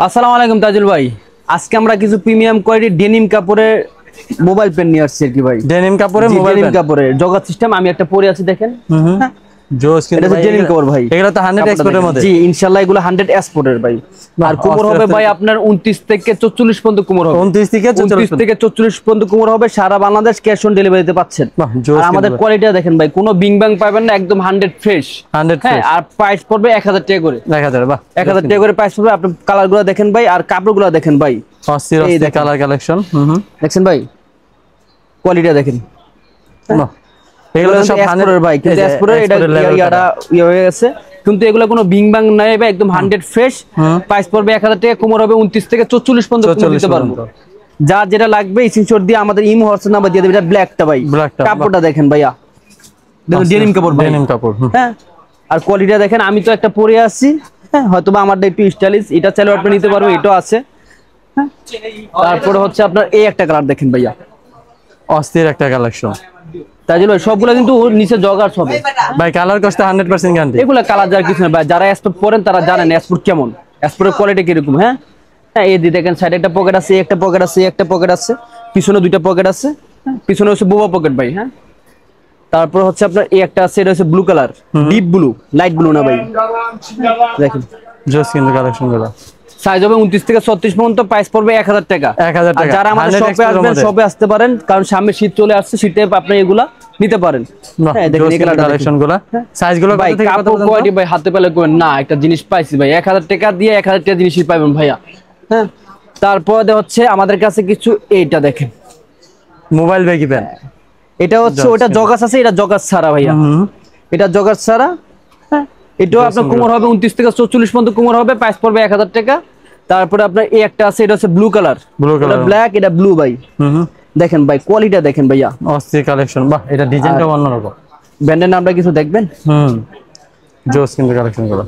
আসসালামু আলাইকুম তাজুল ভাই। আজকে আমরা কিছু প্রিমিয়াম কোয়ালিটি ডেনিম কাপড়ের মোবাইল পেন নিয়ে আসছি আর কি ভাই। ডেনিম কাপড়ের মোবাইল পেন, ডেনিম কাপড়ের জগৎ সিস্টেম। আমি একটা পরে আছি দেখেন। জোস কিন্তু ভাই, ডেনিম কাপড় ভাই। এগুলা তো 100 এক্সপোর্টের মধ্যে। জি ইনশাআল্লাহ এগুলো 100 এক্সপোর্টের ভাই। আর কোমর হবে ভাই আপনার 29 থেকে 44 পর্যন্ত কোমর হবে। 29 থেকে 44 পর্যন্ত কোমর হবে। সারা বাংলাদেশ ক্যাশ অন ডেলিভারিতে পাচ্ছেন। আর আমাদের কোয়ালিটিটা দেখেন ভাই, কোনো বিং বাং পাবেন না, একদম 100 ফ্রেশ। 100 ফ্রেশ। আর প্রাইস পড়বে 1000 টাকা করে। 1000 বাহ, 1000 টাকা করে প্রাইস পড়বে। আপনি কালারগুলো দেখেন ভাই, আর কাপড়গুলো দেখেন ভাই। অস্থির কালার কালেকশন। দেখছেন ভাই, কোয়ালিটিটা দেখেন। এগুলো সব 100 ভাই, কিন্তু এক্সপোর্টের এটা ইয়াটা হয়ে গেছে, কিন্তু এগুলো কোনো বিং বাং নাই ভাই, একদম 100 ফ্রেশ। প্রাইস পড়বে 1000 টাকা। কোমর হবে 29 থেকে 44 পর্যন্ত কোমর দিতে পারবো। যা যেটা লাগবে স্ক্রিনশট দিয়ে আমাদের ইমো হোয়াটসঅ্যাপ নাম্বার দিয়ে দেবেন। এটা ব্ল্যাকটা ভাই, কাপড়টা দেখেন ভাইয়া, দেখুন ডেনিম কাপড় ভাই, ডেনিম কাপড়। হ্যাঁ, আর কোয়ালিটিটা দেখেন। আমি তো একটা পরে আছি, হ্যাঁ, হয়তোবা আমারটা একটু স্টাইলিশ, এটা চাইলে আপনি নিতে পারবেন, এটাও আছে। হ্যাঁ, তারপরে হচ্ছে আপনার এই একটা কালার দেখেন ভাইয়া, অস্থির একটা কালেকশন। তাই ভাই সবগুলো কিন্তু নিচে জগার্স হবে ভাই। কালার কস্টে 100% গ্যারান্টি। এগুলো কালার যার কিছু না ভাই, যারা এক্সপোর্ট পড়েন তারা জানেন এক্সপোর্ট কেমন, এক্সপোর্টের কোয়ালিটি কিরকম। হ্যাঁ হ্যাঁ, এই দেখেন সাইডে একটা পকেট আছে, একটা পকেট আছে, একটা পকেট আছে, পিছনে দুইটা পকেট আছে। পিছনে হচ্ছে বোবা পকেট ভাই। হ্যাঁ, তারপর হচ্ছে আপনার এই একটা আছে, এটা হচ্ছে blue colour, deep blue, light blue না ভাই। দেখেন জোস কিন্তু কালেকশনগুলো। সাইজ হবে 29 থেকে 36 পর্যন্ত। প্রাইস পড়বে 1000 টাকা। 1000 টাকা। যারা আমাদের শপে আসবেন, শপে আসতে পারেন, কারণ সামনে শীত চলে আসছে, শীতে আপনি এগুলা নিতে পারেন। হ্যাঁ, দেখেন এই কালেকশনগুলো, সাইজগুলো ভাই, কত থেকে কত কাপড় কোয়ালিটি ভাই হাতে পেলে কোন না, একটা জিনিস পাইছি ভাই, 1000 টাকা দিয়ে 1000 টাকা জিনিসই পাবেন ভাইয়া। হ্যাঁ, তারপরে হচ্ছে আমাদের কাছে কিছু এইটা দেখেন, মোবাইল ব্যাগি পেন। এটা হচ্ছে ওটা জগাস আছে, এটা জগাস ছাড়া ভাইয়া। এটা জগাস ছাড়া। হ্যাঁ, এটাও আপনার কোমর হবে 29 থেকে 44 পর্যন্ত কোমর হবে। প্রাইস পড়বে 1000 টাকা। তারপরে আপনার এই একটা আছে, এটা হচ্ছে ব্লু কালার, এটা ব্ল্যাক, এটা ব্লু ভাই। দেখেন ভাই, কোয়ালিটিটা দেখেন ভাইয়া, অস্থির কালেকশন। বাহ, এটা ডিজাইনটা অন্যরকম। ব্র্যান্ডের নামটা কিছু দেখবেন। জোস কিন্তু কালেকশনগুলো।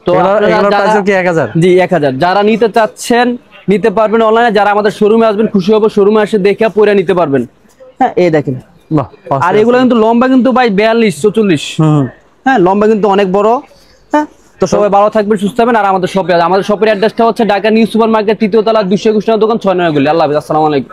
তো এগুলোর প্রাইস কি 1000? জি 1000। যারা নিতে চাচ্ছেন নিতে পারবেন অনলাইনে, যারা আমাদের শোরুমে আসবেন খুশি হবো, শোরুমে এসে দেখে পরে নিতে পারবেন। হ্যাঁ, এই দেখেন। আর এগুলো কিন্তু লম্বা কিন্তু ভাই 42 44। হ্যাঁ, লম্বা কিন্তু অনেক বড়। হ্যাঁ, তো সবাই ভালো থাকবেন, সুস্থ থাকবেন। আর আমাদের শপের অ্যাড্রেসটা হচ্ছে ঢাকা নিউ সুপার মার্কেট, 3য় তলা, 221 নম্বর দোকান, 6 নম্বর গলি। আল্লাহ হাফেজ, আসসালামু আলাইকুম।